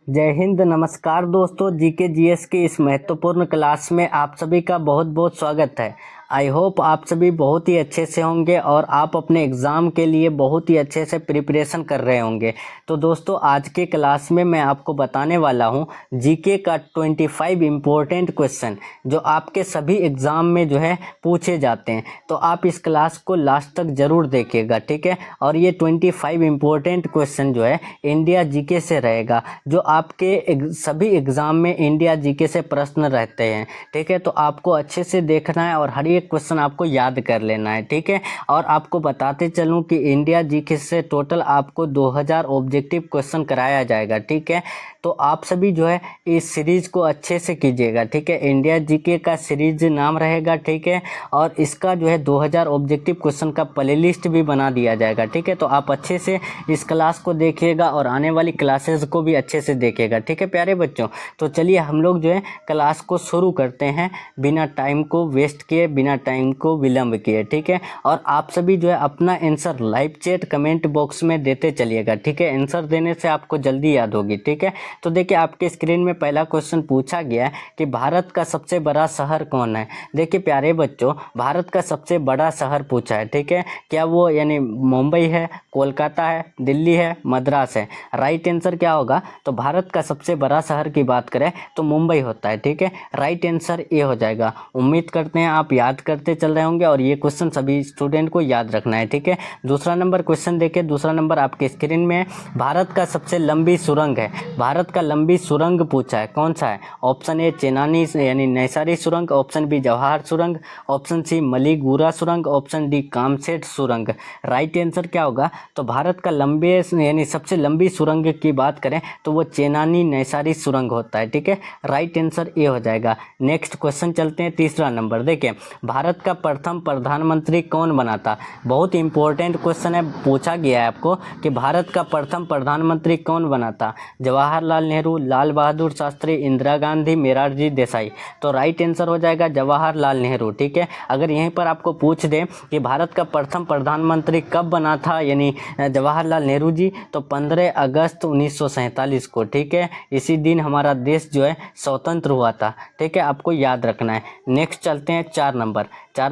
जय हिंद। नमस्कार दोस्तों, जीके जीएस की इस महत्वपूर्ण क्लास में आप सभी का बहुत बहुत स्वागत है। आई होप आप सभी बहुत ही अच्छे से होंगे और आप अपने एग्ज़ाम के लिए बहुत ही अच्छे से प्रिपरेशन कर रहे होंगे। तो दोस्तों, आज के क्लास में मैं आपको बताने वाला हूं जीके का 25 इम्पोर्टेंट क्वेश्चन जो आपके सभी एग्ज़ाम में जो है पूछे जाते हैं। तो आप इस क्लास को लास्ट तक ज़रूर देखिएगा, ठीक है। और ये 25 इम्पोर्टेंट क्वेश्चन जो है इंडिया जीके से रहेगा, जो आपके सभी एग्ज़ाम में इंडिया जीके से प्रश्न रहते हैं, ठीक है। तो आपको अच्छे से देखना है और हर एक क्वेश्चन आपको याद कर लेना है, ठीक है। और आपको बताते चलूं कि इंडिया जीके से टोटल आपको 2000 ऑब्जेक्टिव क्वेश्चन कराया जाएगा, ठीक है। तो आप सभी जो है इस सीरीज़ को अच्छे से कीजिएगा, ठीक है। इंडिया जीके का सीरीज नाम रहेगा, ठीक है। और इसका जो है 2000 ऑब्जेक्टिव क्वेश्चन का प्लेलिस्ट भी बना दिया जाएगा, ठीक है। तो आप अच्छे से इस क्लास को देखिएगा और आने वाली क्लासेस को भी अच्छे से देखिएगा, ठीक है प्यारे बच्चों। तो चलिए हम लोग जो है क्लास को शुरू करते हैं बिना टाइम को वेस्ट किए, बिना टाइम को विलंब किए, ठीक है। और आप सभी जो है अपना answer live chat comment box में देते चलिएगा, ठीक है। आंसर देने से आपको जल्दी याद होगी, ठीक है। तो देखिए आपके स्क्रीन में पहला क्वेश्चन पूछा गया है कि भारत का सबसे बड़ा शहर कौन है। देखिए प्यारे बच्चों, भारत का सबसे बड़ा शहर पूछा है, ठीक है। क्या वो यानी मुंबई है, कोलकाता है, दिल्ली है, मद्रास है। राइट आंसर क्या होगा? तो भारत का सबसे बड़ा शहर की बात करें तो मुंबई होता है, ठीक है। राइट आंसर ये हो जाएगा। उम्मीद करते हैं आप याद करते चल रहे होंगे और ये क्वेश्चन सभी स्टूडेंट को याद रखना है, ठीक है। दूसरा नंबर क्वेश्चन देखिए, दूसरा नंबर आपके स्क्रीन में है। भारत का सबसे लंबी सुरंग है, भारत का लंबी सुरंग पूछा है, कौन सा है? ऑप्शन ए चेनानी यानी नैसारी सुरंग, ऑप्शन बी जवाहर सुरंग, ऑप्शन सी मलीगुरा सुरंग, ऑप्शन डी कामसेट सुरंग। राइट आंसर क्या होगा? तो भारत का लंबे यानी सबसे लंबी सुरंग की बात करें तो वो चेनानी नैसारी सुरंग होता है, ठीक है। राइट आंसर ये हो जाएगा। नेक्स्ट क्वेश्चन चलते हैं, तीसरा नंबर देखिए, भारत का प्रथम प्रधानमंत्री कौन बना था? बहुत इंपॉर्टेंट क्वेश्चन है, पूछा गया है आपको कि भारत का प्रथम प्रधानमंत्री कौन बना था? जवाहरलाल नेहरू, लाल बहादुर शास्त्री, इंदिरा गांधी, मोरारजी देसाई। तो राइट आंसर हो जाएगा जवाहरलाल नेहरू, ठीक है। अगर यहीं पर आपको पूछ दे कि भारत का प्रथम प्रधानमंत्री कब बना था यानी जवाहरलाल नेहरू जी, तो 15 अगस्त 1947 को, ठीक है। इसी दिन हमारा देश जो है स्वतंत्र हुआ था, ठीक है। आपको याद रखना है। नेक्स्ट चलते हैं चार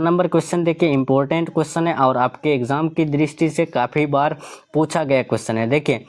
नंबर क्वेश्चन देखिए, इंपॉर्टेंट क्वेश्चन है और आपके एग्जाम की दृष्टि से काफ़ी बार पूछा गया क्वेश्चन है। देखिए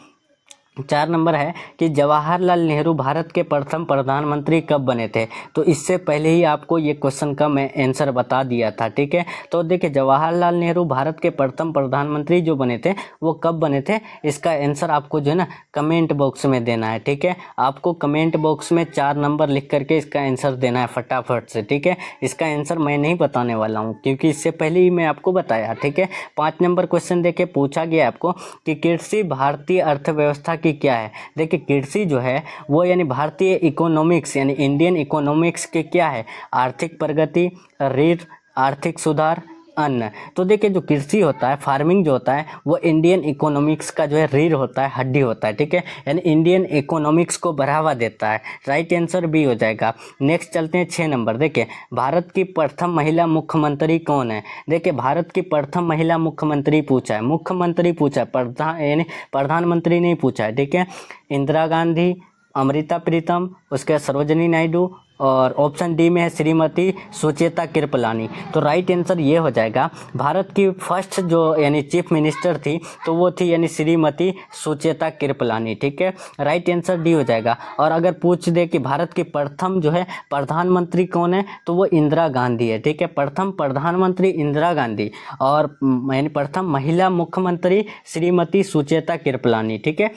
4 नंबर है कि जवाहरलाल नेहरू भारत के प्रथम प्रधानमंत्री कब बने थे? तो इससे पहले ही आपको ये क्वेश्चन का मैं आंसर बता दिया था, ठीक है। तो देखिए जवाहरलाल नेहरू भारत के प्रथम प्रधानमंत्री जो बने थे वो कब बने थे, इसका आंसर आपको जो है ना कमेंट बॉक्स में देना है, ठीक है। आपको कमेंट बॉक्स में 4 नंबर लिख करके इसका आंसर देना है फटाफट से, ठीक है। इसका आंसर मैं नहीं बताने वाला हूँ क्योंकि इससे पहले ही मैं आपको बताया, ठीक है। 5 नंबर क्वेश्चन देखिए, पूछा गया आपको कि कृषि भारतीय अर्थव्यवस्था की क्या है। देखिए कृषि जो है वो यानी भारतीय इकोनॉमिक्स यानी इंडियन इकोनॉमिक्स के क्या है? आर्थिक प्रगति, ऋण, आर्थिक सुधार, अन्न। तो देखिए जो कृषि होता है, फार्मिंग जो होता है वो इंडियन इकोनॉमिक्स का जो है रीढ़ होता है, हड्डी होता है, ठीक है। यानी इंडियन इकोनॉमिक्स को बढ़ावा देता है। राइट आंसर बी हो जाएगा। नेक्स्ट चलते हैं 6 नंबर देखिए, भारत की प्रथम महिला मुख्यमंत्री कौन है? देखिए भारत की प्रथम महिला मुख्यमंत्री पूछा है, मुख्यमंत्री पूछा है, प्रधान यानी प्रधानमंत्री नहीं पूछा है, ठीक है। इंदिरा गांधी, अमृता प्रीतम, उसके बाद सरोजिनी नायडू और ऑप्शन डी में है श्रीमती सुचेता कृपलानी। तो राइट आंसर ये हो जाएगा। भारत की फर्स्ट जो यानी चीफ मिनिस्टर थी तो वो थी यानी श्रीमती सुचेता कृपलानी, ठीक है। राइट आंसर डी हो जाएगा। और अगर पूछ दे कि भारत की प्रथम जो है प्रधानमंत्री कौन है तो वो इंदिरा गांधी है, ठीक है। प्रथम प्रधानमंत्री इंदिरा गांधी और यानी प्रथम महिला मुख्यमंत्री श्रीमती सुचेता कृपलानी, ठीक है।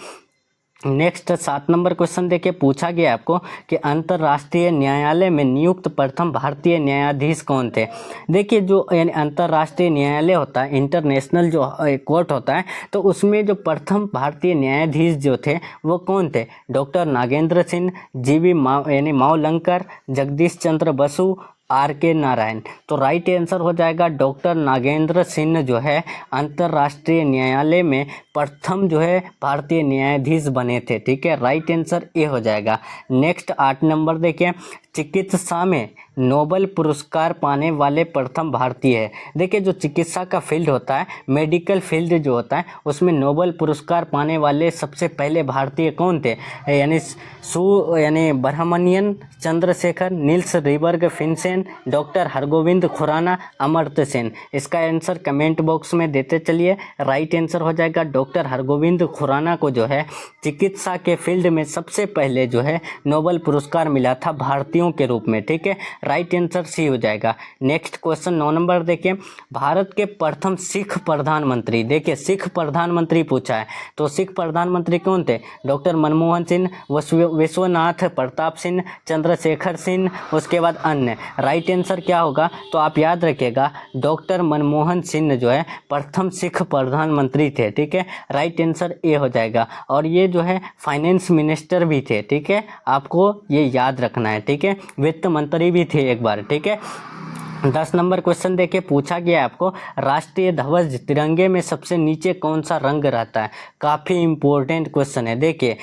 नेक्स्ट 7 नंबर क्वेश्चन देखिए, पूछा गया आपको कि अंतर्राष्ट्रीय न्यायालय में नियुक्त प्रथम भारतीय न्यायाधीश कौन थे? देखिए जो यानी अंतर्राष्ट्रीय न्यायालय होता है, इंटरनेशनल जो कोर्ट होता है, तो उसमें जो प्रथम भारतीय न्यायाधीश जो थे वो कौन थे? डॉक्टर नागेंद्र सिंह, जीवी यानी मावलंकर, जगदीश चंद्र बसु, आर के नारायण। तो राइट आंसर हो जाएगा डॉक्टर नागेंद्र सिंह जो है अंतर्राष्ट्रीय न्यायालय में प्रथम जो है भारतीय न्यायाधीश बने थे, ठीक है। राइट आंसर ए हो जाएगा। नेक्स्ट 8 नंबर देखिए, चिकित्सा में नोबेल पुरस्कार पाने वाले प्रथम भारतीय है। देखिए जो चिकित्सा का फील्ड होता है, मेडिकल फील्ड जो होता है, उसमें नोबेल पुरस्कार पाने वाले सबसे पहले भारतीय कौन थे? यानी Subrahmanyan Chandrasekhar, Niels Ryberg Finsen, doctor Hargobind Khorana, Amartya Sen. इसका आंसर कमेंट बॉक्स में देते चलिए। राइट आंसर हो जाएगा डॉक्टर हरगोविंद खुराना को जो है चिकित्सा के फील्ड में सबसे पहले जो है नोबेल पुरस्कार मिला था भारतीयों के रूप में। ठीक है, राइट आंसर सी हो जाएगा। नेक्स्ट क्वेश्चन 9 नंबर देखिए, भारत के प्रथम सिख प्रधानमंत्री। देखिए सिख प्रधानमंत्री पूछा है, तो सिख प्रधानमंत्री कौन थे? डॉक्टर मनमोहन सिंह, विश्वनाथ प्रताप सिंह, चंद्रशेखर सिंह, उसके बाद अन्य। राइट आंसर क्या होगा? तो आप याद रखिएगा डॉक्टर मनमोहन सिंह जो है प्रथम सिख प्रधानमंत्री थे। ठीक है, राइट आंसर ए हो जाएगा। और ये जो है फाइनेंस मिनिस्टर भी थे। ठीक है, आपको ये याद रखना है। ठीक है, वित्त मंत्री भी थे एक बार। ठीक है, 10 नंबर क्वेश्चन देखिए, पूछा गया है आपको राष्ट्रीय ध्वज तिरंगे में सबसे नीचे कौन सा रंग रहता है? काफ़ी इंपॉर्टेंट क्वेश्चन है। देखिए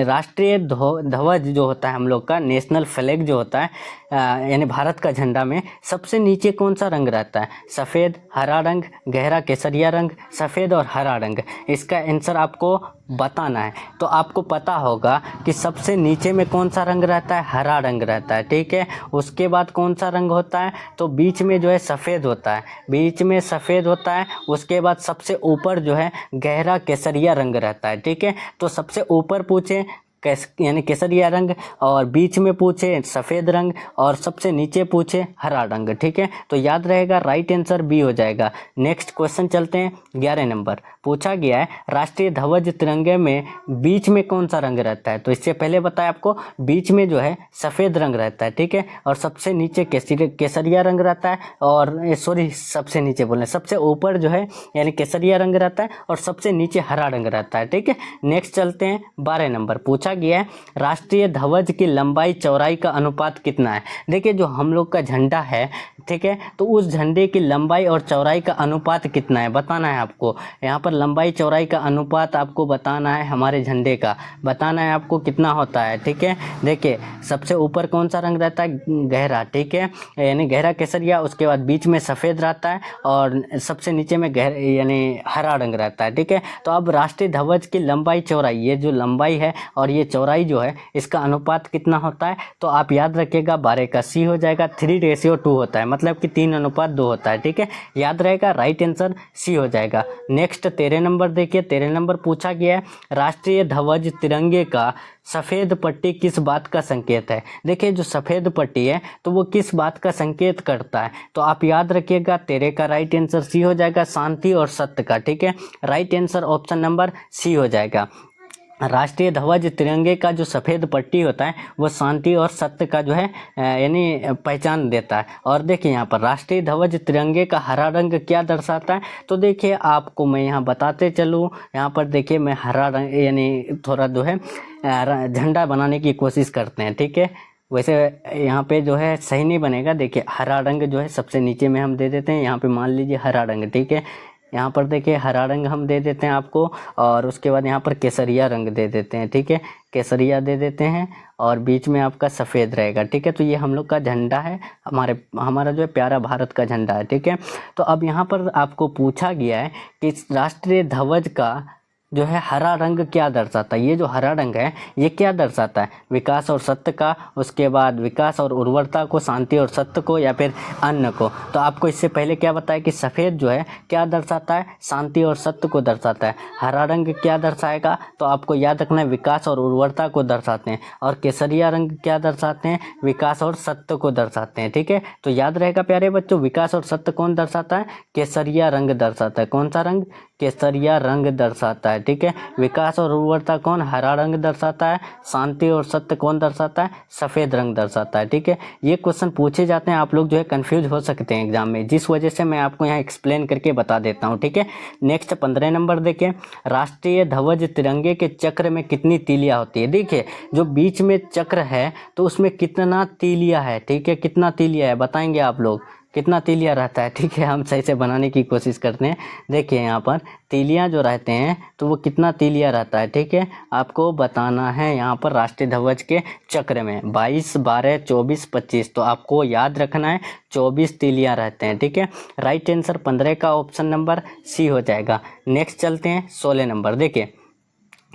राष्ट्रीय ध्वज जो होता है हम लोग का, नेशनल फ्लैग जो होता है यानी भारत का झंडा में सबसे नीचे कौन सा रंग रहता है? सफ़ेद, हरा रंग, गहरा केसरिया रंग, सफ़ेद और हरा रंग। इसका आंसर आपको बताना है। तो आपको पता होगा कि सबसे नीचे में कौन सा रंग रहता है? हरा रंग रहता है। ठीक है, उसके बाद कौन सा रंग होता है? तो बीच में जो है सफ़ेद होता है, बीच में सफ़ेद होता है। उसके बाद सबसे ऊपर जो है गहरा केसरिया रंग रहता है। ठीक है, तो सबसे ऊपर पूछे यानी केसरिया रंग, और बीच में पूछे सफ़ेद रंग, और सबसे नीचे पूछे हरा रंग। ठीक है, तो याद रहेगा राइट आंसर बी हो जाएगा। नेक्स्ट क्वेश्चन चलते हैं 11 नंबर। पूछा गया है राष्ट्रीय ध्वज तिरंगे में बीच में कौन सा रंग रहता है? तो इससे पहले बताया आपको बीच में जो है सफ़ेद रंग रहता है। ठीक है, और सबसे नीचे केसरिया रंग रहता है, और सबसे नीचे बोले सबसे ऊपर जो है यानी केसरिया रंग रहता है, और सबसे नीचे हरा रंग रहता है। ठीक है, नेक्स्ट चलते हैं 12 नंबर। पूछा गया है राष्ट्रीय ध्वज की लंबाई चौड़ाई का अनुपात कितना है? देखिए जो हम लोग का झंडा है, ठीक है, तो उस झंडे की लंबाई और चौड़ाई का अनुपात कितना है बताना है आपको। यहाँ पर लंबाई चौड़ाई का अनुपात आपको बताना है, हमारे झंडे का बताना है आपको कितना होता है। ठीक है, देखिए सबसे ऊपर कौन सा रंग रहता है? गहरा। ठीक है, यानी गहरा केसरिया, उसके बाद बीच में सफ़ेद रहता है, और सबसे नीचे में यानी हरा रंग रहता है। ठीक है, तो अब राष्ट्रीय ध्वज की लंबाई चौड़ाई, ये जो लंबाई है और ये चौड़ाई जो है इसका अनुपात कितना होता है? तो आप याद रखिएगा 12 का सी हो जाएगा। 3:2 होता है, मतलब कि 3:2 होता है। ठीक है, याद रहेगा, राइट आंसर सी हो जाएगा। नेक्स्ट 13 नंबर देखिए, 13 नंबर पूछा गया है राष्ट्रीय ध्वज तिरंगे का सफ़ेद पट्टी किस बात का संकेत है? देखिए जो सफ़ेद पट्टी है तो वो किस बात का संकेत करता है? तो आप याद रखिएगा 13 का राइट आंसर सी हो जाएगा, शांति और सत्य का। ठीक है, right answer option number C हो जाएगा। राष्ट्रीय ध्वज तिरंगे का जो सफ़ेद पट्टी होता है वो शांति और सत्य का जो है यानी पहचान देता है। और देखिए यहाँ पर राष्ट्रीय ध्वज तिरंगे का हरा रंग क्या दर्शाता है? तो देखिए आपको मैं यहाँ बताते चलूँ, यहाँ पर देखिए मैं हरा रंग यानी थोड़ा जो है झंडा बनाने की कोशिश करते हैं। ठीक है, वैसे यहाँ पे जो है सही नहीं बनेगा। देखिए हरा रंग जो है सबसे नीचे में हम दे देते हैं, यहाँ पे मान लीजिए हरा रंग। ठीक है, यहाँ पर देखिए हरा रंग हम दे देते हैं आपको, और उसके बाद यहाँ पर केसरिया रंग दे देते हैं। ठीक है, केसरिया दे देते हैं, और बीच में आपका सफ़ेद रहेगा। ठीक है, तो ये हम लोग का झंडा है, हमारा जो है प्यारा भारत का झंडा है। ठीक है, तो अब यहाँ पर आपको पूछा गया है कि राष्ट्रीय ध्वज का जो है हरा रंग क्या दर्शाता है? ये जो हरा रंग है ये क्या दर्शाता है? विकास और सत्य का, उसके बाद विकास और उर्वरता को, शांति और सत्य को, या फिर अन्न को? तो आपको इससे पहले क्या बताया कि सफ़ेद जो है क्या दर्शाता है? शांति और सत्य को दर्शाता है। हरा रंग क्या दर्शाएगा? तो आपको याद रखना है विकास और उर्वरता को दर्शाते हैं। और केसरिया रंग क्या दर्शाते हैं? विकास और सत्य को दर्शाते हैं। ठीक है, तो याद रहेगा प्यारे बच्चों, विकास और सत्य कौन दर्शाता है? केसरिया रंग दर्शाता है। कौन सा रंग? केसरिया रंग दर्शाता है। ठीक है, विकास और उर्वरता कौन? हरा रंग दर्शाता है। शांति और सत्य कौन दर्शाता है? सफ़ेद रंग दर्शाता है। ठीक है, ये क्वेश्चन पूछे जाते हैं, आप लोग जो है कंफ्यूज हो सकते हैं एग्जाम में, जिस वजह से मैं आपको यहाँ एक्सप्लेन करके बता देता हूँ। ठीक है, नेक्स्ट 15 नंबर देखिए, राष्ट्रीय ध्वज तिरंगे के चक्र में कितनी तीलियाँ होती है? देखिए जो बीच में चक्र है तो उसमें कितना तीलियाँ है? ठीक है, कितना तीलियाँ है बताएंगे आप लोग? कितना तीलिया रहता है, ठीक है। हम सही से बनाने की कोशिश करते हैं। देखिए यहाँ पर तीलियाँ जो रहते हैं तो वो कितना तीलिया रहता है, ठीक है। आपको बताना है यहाँ पर राष्ट्रीय ध्वज के चक्र में 22, 12, 24, 25, तो आपको याद रखना है 24 तीलियाँ रहते हैं, ठीक है। राइट आंसर 15 का ऑप्शन नंबर सी हो जाएगा। नेक्स्ट चलते हैं 16 नंबर। देखिए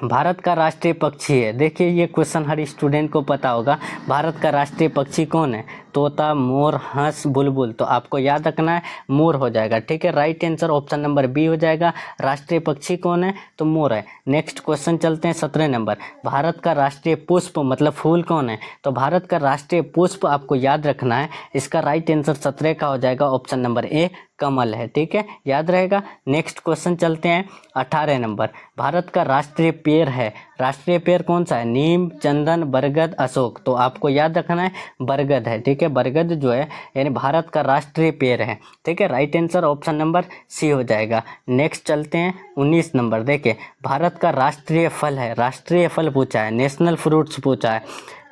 भारत का राष्ट्रीय पक्षी है, देखिए ये क्वेश्चन हर स्टूडेंट को पता होगा। भारत का राष्ट्रीय पक्षी कौन है? तोता, मोर, हंस, बुलबुल, तो आपको याद रखना है मोर हो जाएगा, ठीक है। Right answer option number B हो जाएगा। राष्ट्रीय पक्षी कौन है? तो मोर है। नेक्स्ट क्वेश्चन चलते हैं 17 नंबर। भारत का राष्ट्रीय पुष्प मतलब फूल कौन है? तो भारत का राष्ट्रीय पुष्प आपको याद रखना है, इसका राइट आंसर 17 का हो जाएगा ऑप्शन नंबर ए, कमल है, ठीक है, याद रहेगा। नेक्स्ट क्वेश्चन चलते हैं 18 नंबर। भारत का राष्ट्रीय पेड़ है, राष्ट्रीय पेड़ कौन सा है? नीम, चंदन, बरगद, अशोक, तो आपको याद रखना है बरगद है, ठीक है। बरगद जो है यानी भारत का राष्ट्रीय पेड़ है, ठीक है। Right answer option number C हो जाएगा। नेक्स्ट चलते हैं 19 नंबर। देखिए भारत का राष्ट्रीय फल है, राष्ट्रीय फल पूछा है, नेशनल फ्रूट्स पूछा है,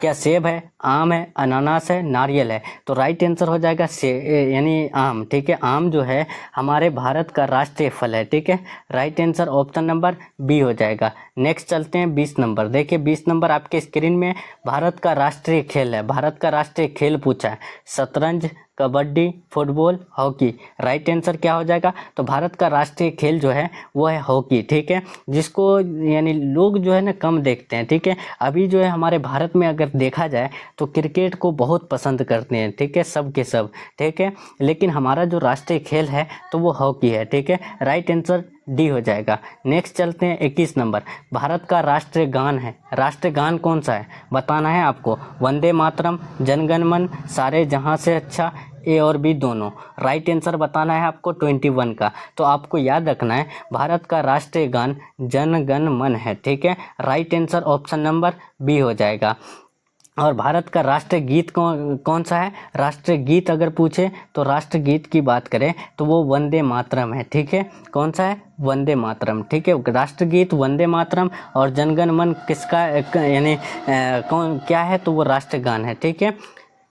क्या सेब है, आम है, अनानास है, नारियल है, तो राइट आंसर हो जाएगा यानी आम, ठीक है। आम जो है हमारे भारत का राष्ट्रीय फल है, ठीक है। Right answer option number B हो जाएगा। नेक्स्ट चलते हैं 20 नंबर। देखिए 20 नंबर आपके स्क्रीन में भारत का राष्ट्रीय खेल है, भारत का राष्ट्रीय खेल पूछा है, शतरंज, kabaddi, football, hockey, right answer क्या हो जाएगा? तो भारत का राष्ट्रीय खेल जो है वो है हॉकी, ठीक है, जिसको यानी लोग जो है ना कम देखते हैं, ठीक है। अभी जो है हमारे भारत में अगर देखा जाए तो क्रिकेट को बहुत पसंद करते हैं, ठीक है, सब के सब, ठीक है, लेकिन हमारा जो राष्ट्रीय खेल है तो वो हॉकी है, ठीक है। राइट आंसर डी हो जाएगा। नेक्स्ट चलते हैं 21 नंबर। भारत का राष्ट्रीय गान है, राष्ट्रीय गान कौन सा है बताना है आपको। वंदे मातरम, जनगण मन, सारे जहां से अच्छा, ए और बी दोनों। राइट आंसर बताना है आपको 21 का, तो आपको याद रखना है भारत का राष्ट्रीय गान जन गण मन है, ठीक है। Right answer option number B हो जाएगा। और भारत का राष्ट्रीय गीत कौन सा है? राष्ट्रीय गीत अगर पूछे तो राष्ट्रीय गीत की बात करें तो वो वंदे मातरम है, ठीक है। कौन सा है? वंदे मातरम, ठीक है। राष्ट्रीय गीत वंदे मातरम और जनगण मन किसका यानी कौन क्या है? तो वो राष्ट्रीय गान है, ठीक है।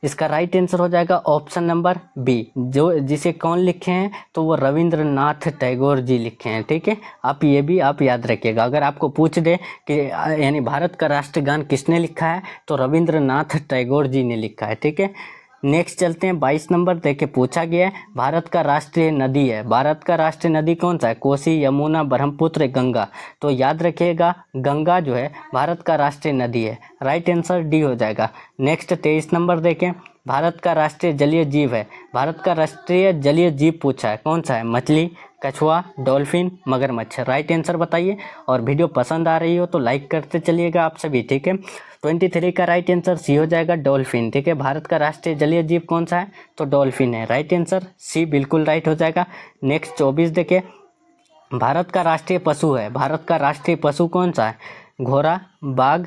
इसका राइट आंसर हो जाएगा ऑप्शन नंबर बी। जो जिसे कौन लिखे हैं? तो वो रविंद्रनाथ टैगोर जी लिखे हैं, ठीक है। आप ये भी आप याद रखिएगा, अगर आपको पूछ दे कि यानी भारत का राष्ट्रीय गान किसने लिखा है तो रविंद्रनाथ टैगोर जी ने लिखा है, ठीक है। नेक्स्ट चलते हैं 22 नंबर। देखिए पूछा गया है भारत का राष्ट्रीय नदी है, भारत का राष्ट्रीय नदी कौन सा है? कोसी, यमुना, ब्रह्मपुत्र, गंगा, तो याद रखिएगा गंगा जो है भारत का राष्ट्रीय नदी है। राइट आंसर डी हो जाएगा। नेक्स्ट 23 नंबर देखें। भारत का राष्ट्रीय जलीय जीव है, भारत का राष्ट्रीय जलीय जीव पूछा है, कौन सा है? मछली, कछुआ, डॉल्फिन, मगरमच्छ, राइट आंसर बताइए। और वीडियो पसंद आ रही हो तो लाइक करते चलिएगा आप सभी, ठीक है। 23 का राइट आंसर सी हो जाएगा, डॉल्फिन, ठीक है। भारत का राष्ट्रीय जलीय जीव कौन सा है? तो डॉल्फिन है। राइट आंसर सी बिल्कुल राइट हो जाएगा। नेक्स्ट 24 देखिए। भारत का राष्ट्रीय पशु है, भारत का राष्ट्रीय पशु कौन सा है? घोड़ा, बाघ,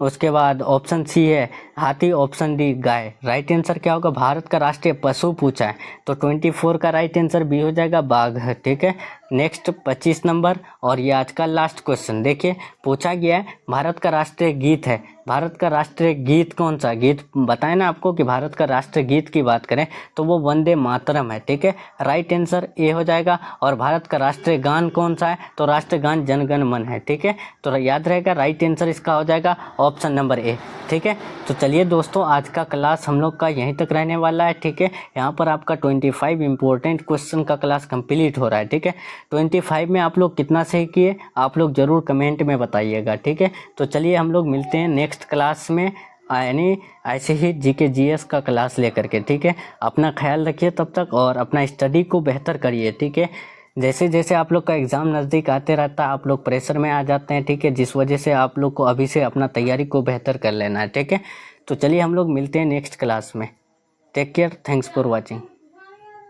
उसके बाद ऑप्शन सी है हाथी, ऑप्शन डी गाय। राइट आंसर क्या होगा? भारत का राष्ट्रीय पशु पूछा है तो 24 का राइट आंसर बी हो जाएगा, बाघ है, ठीक है। नेक्स्ट 25 नंबर और ये आज का लास्ट क्वेश्चन। देखिए पूछा गया है भारत का राष्ट्रीय गीत है, भारत का राष्ट्रीय गीत कौन सा? गीत बताए ना आपको कि भारत का राष्ट्रीय गीत की बात करें तो वो वंदे मातरम है, ठीक है। राइट आंसर ए हो जाएगा। और भारत का राष्ट्रीय गान कौन सा है? तो राष्ट्रीय गान जनगण मन है, ठीक है। तो याद रहेगा राइट आंसर इसका हो जाएगा ऑप्शन नंबर ए, ठीक है। तो चलिए दोस्तों आज का क्लास हम लोग का यहीं तक रहने वाला है, ठीक है। यहाँ पर आपका 25 इंपॉर्टेंट क्वेश्चन का क्लास कंप्लीट हो रहा है, ठीक है। 25 में आप लोग कितना सही किए आप लोग ज़रूर कमेंट में बताइएगा, ठीक है। तो चलिए हम लोग मिलते हैं नेक्स्ट क्लास में, यानी ऐसे ही जीके जीएस का क्लास लेकर के, ठीक है। अपना ख्याल रखिए तब तक और अपना स्टडी को बेहतर करिए, ठीक है। जैसे जैसे आप लोग का एग्ज़ाम नज़दीक आते रहता है आप लोग प्रेशर में आ जाते हैं, ठीक है, जिस वजह से आप लोग को अभी से अपना तैयारी को बेहतर कर लेना है, ठीक है। तो चलिए हम लोग मिलते हैं नेक्स्ट क्लास में। Take care, thanks for watching.